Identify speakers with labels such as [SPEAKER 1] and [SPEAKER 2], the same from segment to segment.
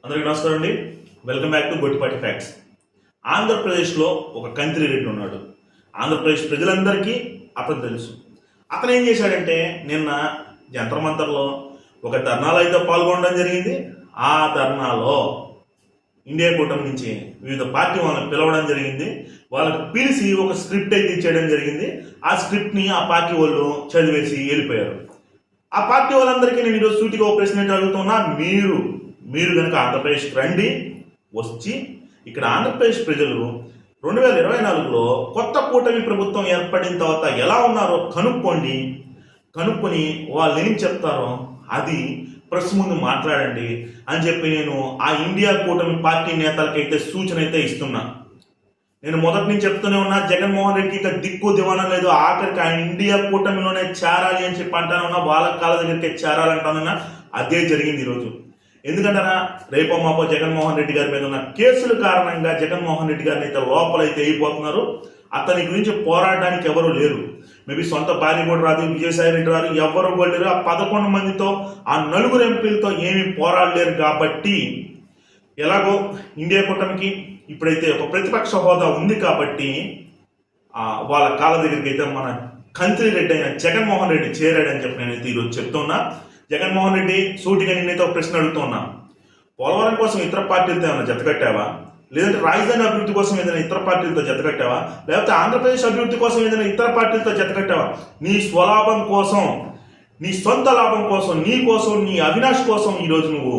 [SPEAKER 1] అందరికీ నమస్కారం అండి. Welcome back to Gottipati facts. ఆంధ్రప్రదేశ్లో ఒక కంత్రి రెడ్డి ఉన్నాడు. ఆంధ్రప్రదేశ్ ప్రజలందరికీ అతను తెలుసు. అతను ఏం చేశాడంటే నిన్న జంతర్ మంతర్లో ఒక ధర్నాలో అయితే పాల్గొనడం జరిగింది. ఆ ధర్నాలో ఇండియా కూటమి నుంచి వివిధ పార్టీ వాళ్ళని పిలవడం జరిగింది. వాళ్ళకి పిలిచి ఒక స్క్రిప్ట్ అయితే ఇచ్చేయడం జరిగింది. ఆ స్క్రిప్ట్ని ఆ పార్టీ వాళ్ళు చదివేసి వెళ్ళిపోయారు. ఆ పార్టీ వాళ్ళందరికీ నేను ఈరోజు సూటిగా ఒక ప్రశ్న అడుగుతున్నా, మీరు కనుక ఆంధ్రప్రదేశ్కి రండి, వచ్చి ఇక్కడ ఆంధ్రప్రదేశ్ ప్రజలు 2024లో కొత్త కూటమి ప్రభుత్వం ఏర్పడిన తర్వాత ఎలా ఉన్నారో కనుక్కొని వాళ్ళు ఏం చెప్తారో అది ప్రెస్ ముందు మాట్లాడండి అని చెప్పి నేను ఆ ఇండియా కూటమి పార్టీ నేతలకైతే సూచన అయితే ఇస్తున్నా. నేను మొదటి నుంచి చెప్తూనే ఉన్నా, జగన్మోహన్ రెడ్డికి ఇక దిక్కు దివానా లేదు. ఆఖరికి ఆ ఇండియా కూటమిలోనే చేరాలి అని చెప్పి అంటానున్నా, వాళ్ళ కాళ్ళ దగ్గరికి చేరాలంటానున్నా. అదే జరిగింది ఈరోజు. ఎందుకంటారా, రేపో మాపో జగన్మోహన్ రెడ్డి గారి మీద ఉన్న కేసుల కారణంగా జగన్మోహన్ రెడ్డి గారిని అయితే లోపలైతే అయిపోతున్నారు. అతని గురించి పోరాడడానికి ఎవరు లేరు. మేబీ సొంత భార్య కూడా రాదు, విజయసాయి రెడ్డి రాదు, ఎవరు కూడా లేరు. ఆ 11 మందితో, ఆ 4 ఎంపీలతో ఏమీ పోరాడలేరు. కాబట్టి ఎలాగో ఇండియా కూటమికి ఇప్పుడైతే ఒక ప్రతిపక్ష హోదా ఉంది కాబట్టి వాళ్ళ కాళ్ళ దగ్గరికి అయితే మన కంత్రి రెడ్డి అయిన జగన్మోహన్ రెడ్డి చేరాడని చెప్పి నేనైతే ఈరోజు చెప్తున్నా. జగన్మోహన్ రెడ్డి సూటిగా నేనైతే ఒక ప్రశ్న అడుగుతున్నా, పోలవరం కోసం ఇతర పార్టీలతో ఏమైనా జతకట్టావా? లేదంటే రాజధాని అభివృద్ధి కోసం ఏదైనా ఇతర పార్టీలతో జతకట్టావా? లేకపోతే ఆంధ్రప్రదేశ్ అభివృద్ధి కోసం ఏదైనా ఇతర పార్టీలతో జతకట్టావా? నీ స్వలాభం కోసం, నీ సొంత లాభం కోసం, నీ అవినాష్ కోసం ఈరోజు నువ్వు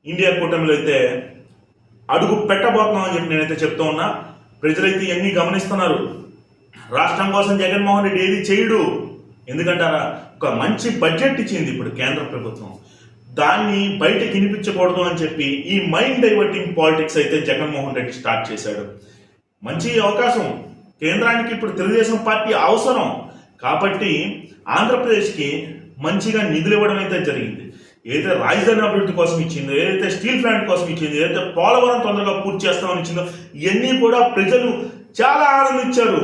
[SPEAKER 1] ఇండియా కూటమిలో అయితే అడుగు పెట్టబోతున్నావు అని చెప్పి నేనైతే చెప్తూ ఉన్నా. ప్రజలైతే ఇవన్నీ గమనిస్తున్నారు. రాష్ట్రం కోసం జగన్మోహన్ రెడ్డి ఏది చేయడు. ఎందుకంటారా, ఒక మంచి బడ్జెట్ ఇచ్చింది ఇప్పుడు కేంద్ర ప్రభుత్వం. దాన్ని బయటకు వినిపించకూడదు అని చెప్పి ఈ మైండ్ డైవర్టింగ్ పాలిటిక్స్ అయితే జగన్మోహన్ రెడ్డి స్టార్ట్ చేశాడు. మంచి అవకాశం కేంద్రానికి ఇప్పుడు తెలుగుదేశం పార్టీ అవసరం కాబట్టి ఆంధ్రప్రదేశ్కి మంచిగా నిధులు ఇవ్వడం అయితే జరిగింది. ఏదైతే రాజధాని అభివృద్ధి కోసం ఇచ్చిందో, ఏదైతే స్టీల్ ప్లాంట్ కోసం ఇచ్చిందో, ఏదైతే పోలవరం తొందరగా పూర్తి చేస్తామని ఇచ్చిందో, ఇవన్నీ కూడా ప్రజలు చాలా ఆనందించారు.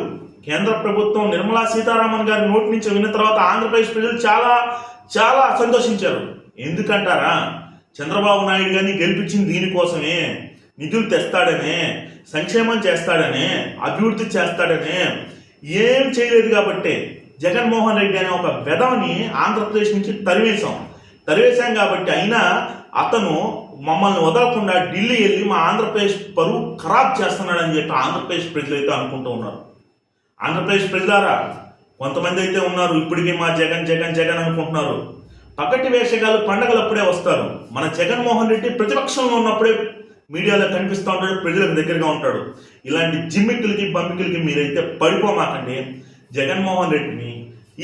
[SPEAKER 1] కేంద్ర ప్రభుత్వం నిర్మలా సీతారామన్ గారి నోటి నుంచి విన్న తర్వాత ఆంధ్రప్రదేశ్ ప్రజలు చాలా చాలా సంతోషించారు. ఎందుకంటారా, చంద్రబాబు నాయుడు గారిని గెలిపించింది దీనికోసమే, నిధులు తెస్తాడనే, సంక్షేమం చేస్తాడనే, అభివృద్ధి చేస్తాడనే. ఏం చేయలేదు కాబట్టి జగన్మోహన్ రెడ్డి అనే ఒక వెధవని ఆంధ్రప్రదేశ్ నుంచి తరివేశాం కాబట్టి అయినా అతను మమ్మల్ని వదలకుండా ఢిల్లీ వెళ్ళి మా ఆంధ్రప్రదేశ్ పరువు ఖరాబ్ చేస్తున్నాడని చెప్పి ఆంధ్రప్రదేశ్ ప్రజలు అయితే అనుకుంటూ ఉన్నారు. ఆంధ్రప్రదేశ్ ప్రజలారా, కొంతమంది అయితే ఉన్నారు ఇప్పటికీ మా జగన్ అనుకుంటున్నారు. పక్కటి వేషగాలు పండగలు అప్పుడే వస్తారు. మన జగన్మోహన్ రెడ్డి ప్రతిపక్షంలో ఉన్నప్పుడే మీడియాలో కనిపిస్తూ ఉంటాడు, ప్రజలకు దగ్గరగా ఉంటాడు. ఇలాంటి జిమ్మిక్కులకి బంపికులకి మీరైతే పడిపోమాకండి. జగన్మోహన్ రెడ్డిని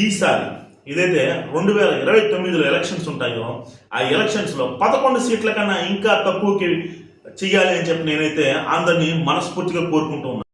[SPEAKER 1] ఈసారి ఏదైతే 2029లో ఎలక్షన్స్ ఉంటాయో ఆ ఎలక్షన్స్లో 11 సీట్ల కన్నా ఇంకా తక్కువకి చెయ్యాలి అని చెప్పి నేనైతే అందరినీ మనస్ఫూర్తిగా కోరుకుంటూ ఉన్నాను.